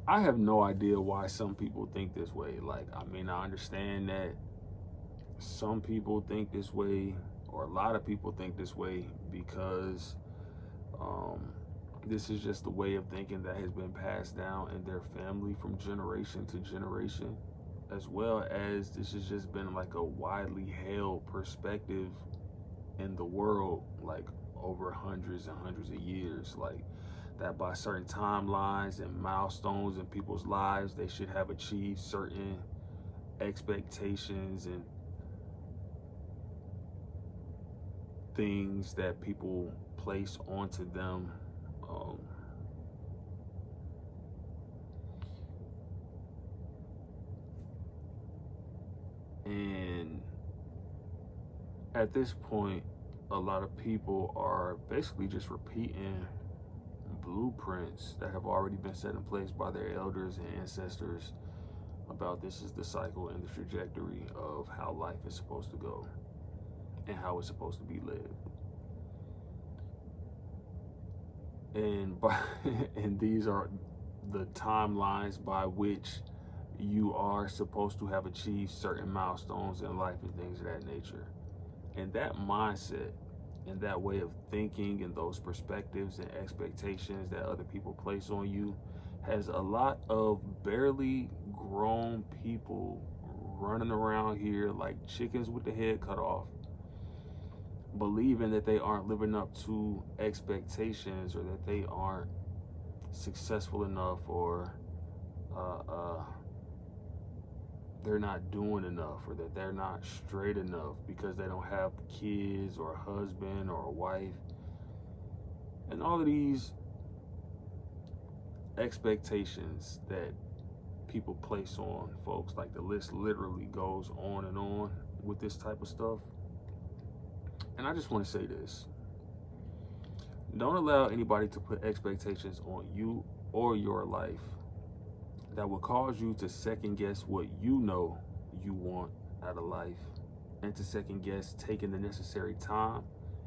I have no idea why some people think this way. Like, I mean, I understand that some people think this way, or a lot of people think this way because um, this is just the way of thinking that has been passed down in their family from generation to generation, as well as this has just been like a widely held perspective in the world, like over hundreds and hundreds of years. Like, that by certain timelines and milestones in people's lives, they should have achieved certain expectations and things that people place onto them. Um, and at this point, a lot of people are basically just repeating blueprints that have already been set in place by their elders and ancestors about this is the cycle and the trajectory of how life is supposed to go and how it's supposed to be lived. And by and these are the timelines by which you are supposed to have achieved certain milestones in life and things of that nature. And that mindset and that way of thinking and those perspectives and expectations that other people place on you has a lot of barely grown people running around here like chickens with the head cut off, believing that they aren't living up to expectations, or that they aren't successful enough, or uh, uh, they're not doing enough, or that they're not straight enough because they don't have kids or a husband or a wife. And all of these expectations that people place on folks, like the list literally goes on and on with this type of stuff. And I just want to say this: don't allow anybody to put expectations on you or your life that will cause you to second guess what you know you want out of life, and to second guess taking the necessary time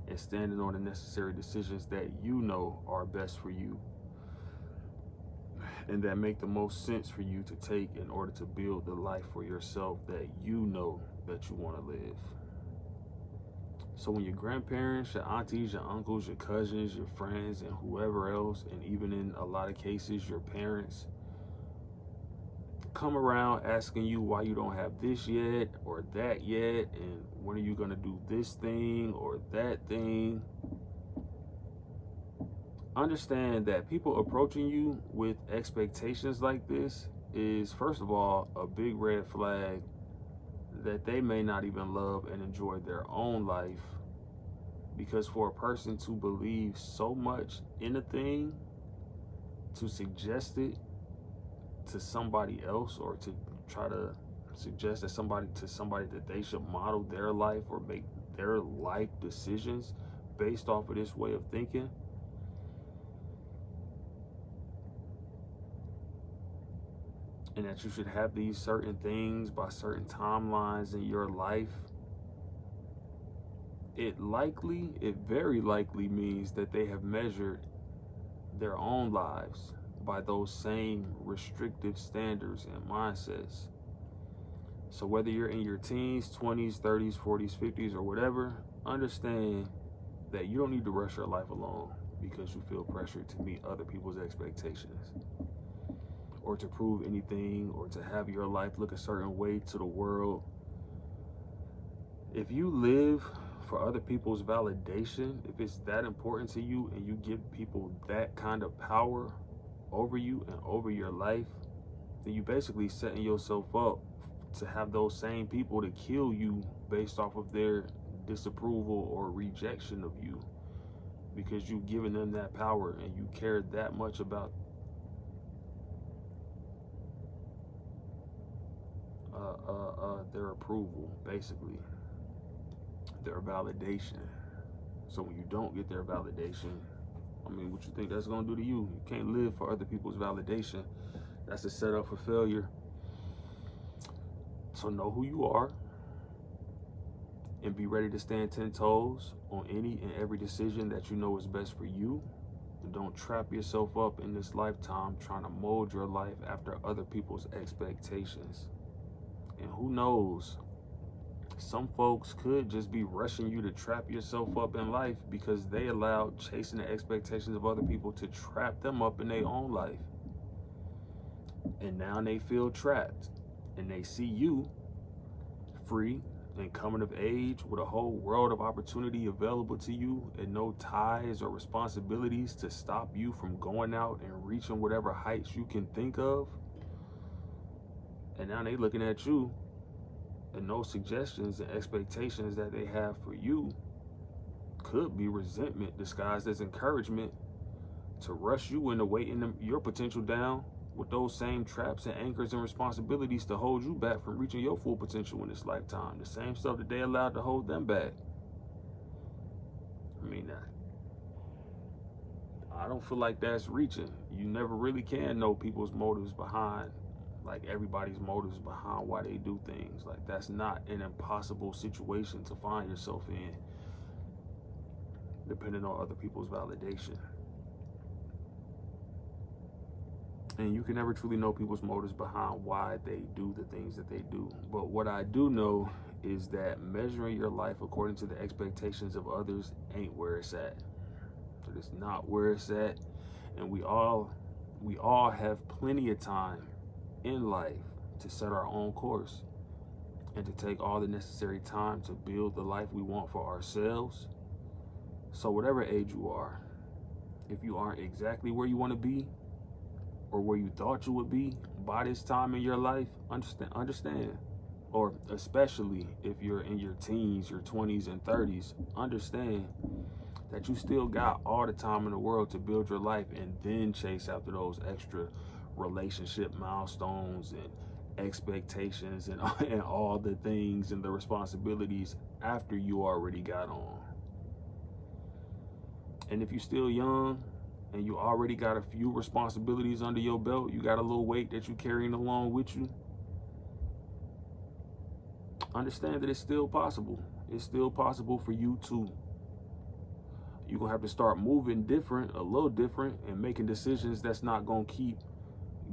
and standing on the necessary decisions that you know are best for you and that make the most sense for you to take in order to build the life for yourself that you know that you want to live. So when your grandparents, your aunties, your uncles, your cousins, your friends, and whoever else, and even in a lot of cases your parents, come around asking you why you don't have this yet or that yet, and when are you going to do this thing or that thing, understand that people approaching you with expectations like this is, first of all, a big red flag that they may not even love and enjoy their own life. Because for a person to believe so much in a thing, to suggest it to somebody else, or to try to suggest that somebody that they should model their life or make their life decisions based off of this way of thinking, and that you should have these certain things by certain timelines in your life, it very likely means that they have measured their own lives by those same restrictive standards and mindsets. So whether you're in your teens, 20s, 30s, 40s, 50s, or whatever, understand that you don't need to rush your life alone because you feel pressured to meet other people's expectations, or to prove anything, or to have your life look a certain way to the world. If you live for other people's validation, if it's that important to you and you give people that kind of power over you and over your life, then you basically setting yourself up to have those same people to kill you based off of their disapproval or rejection of you, because you've given them that power and you care that much about their approval, basically their validation. So when you don't get their validation, I mean, what you think that's gonna do to you? You can't live for other people's validation. That's a setup for failure. So know who you are and be ready to stand 10 toes on any and every decision that you know is best for you Don't trap yourself up in this lifetime trying to mold your life after other people's expectations. And who knows, some folks could just be rushing you to trap yourself up in life because they allowed chasing the expectations of other people to trap them up in their own life. And now they feel trapped, and they see you free and coming of age with a whole world of opportunity available to you and no ties or responsibilities to stop you from going out and reaching whatever heights you can think of. And now they looking at you, and those suggestions and expectations that they have for you could be resentment disguised as encouragement to rush you into weighting your potential down with those same traps and anchors and responsibilities to hold you back from reaching your full potential in this lifetime. The same stuff that they allowed to hold them back. I mean, I don't feel like that's reaching. You never really can know people's motives behind, like everybody's motives behind why they do things. Like, that's not an impossible situation to find yourself in, depending on other people's validation. And you can never truly know people's motives behind why they do the things that they do. But what I do know is that measuring your life according to the expectations of others ain't where it's at. It is not where it's at. And we all have plenty of time in life to set our own course and to take all the necessary time to build the life we want for ourselves. So whatever age you are, if you aren't exactly where you want to be, or where you thought you would be by this time in your life, understand, or especially if you're in your teens, your 20s and 30s, understand that you still got all the time in the world to build your life and then chase after those extra relationship milestones and expectations and all the things and the responsibilities after you already got on. And if you're still young, and you already got a few responsibilities under your belt, you got a little weight that you're carrying along with you, understand that it's still possible. It's still possible for you too. You're going to have to start moving different, a little different, and making decisions that's not going to keep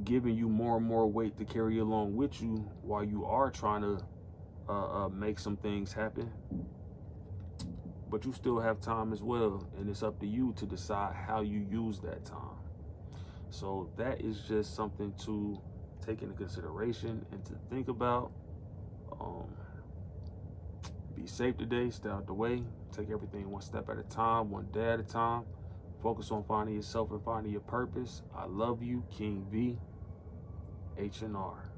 giving you more and more weight to carry along with you while you are trying to make some things happen. But you still have time as well, and it's up to you to decide how you use that time. So that is just something to take into consideration and to think about. Be safe today, stay out the way, take everything one step at a time, one day at a time. Focus on finding yourself and finding your purpose. I love you, King V, H&R.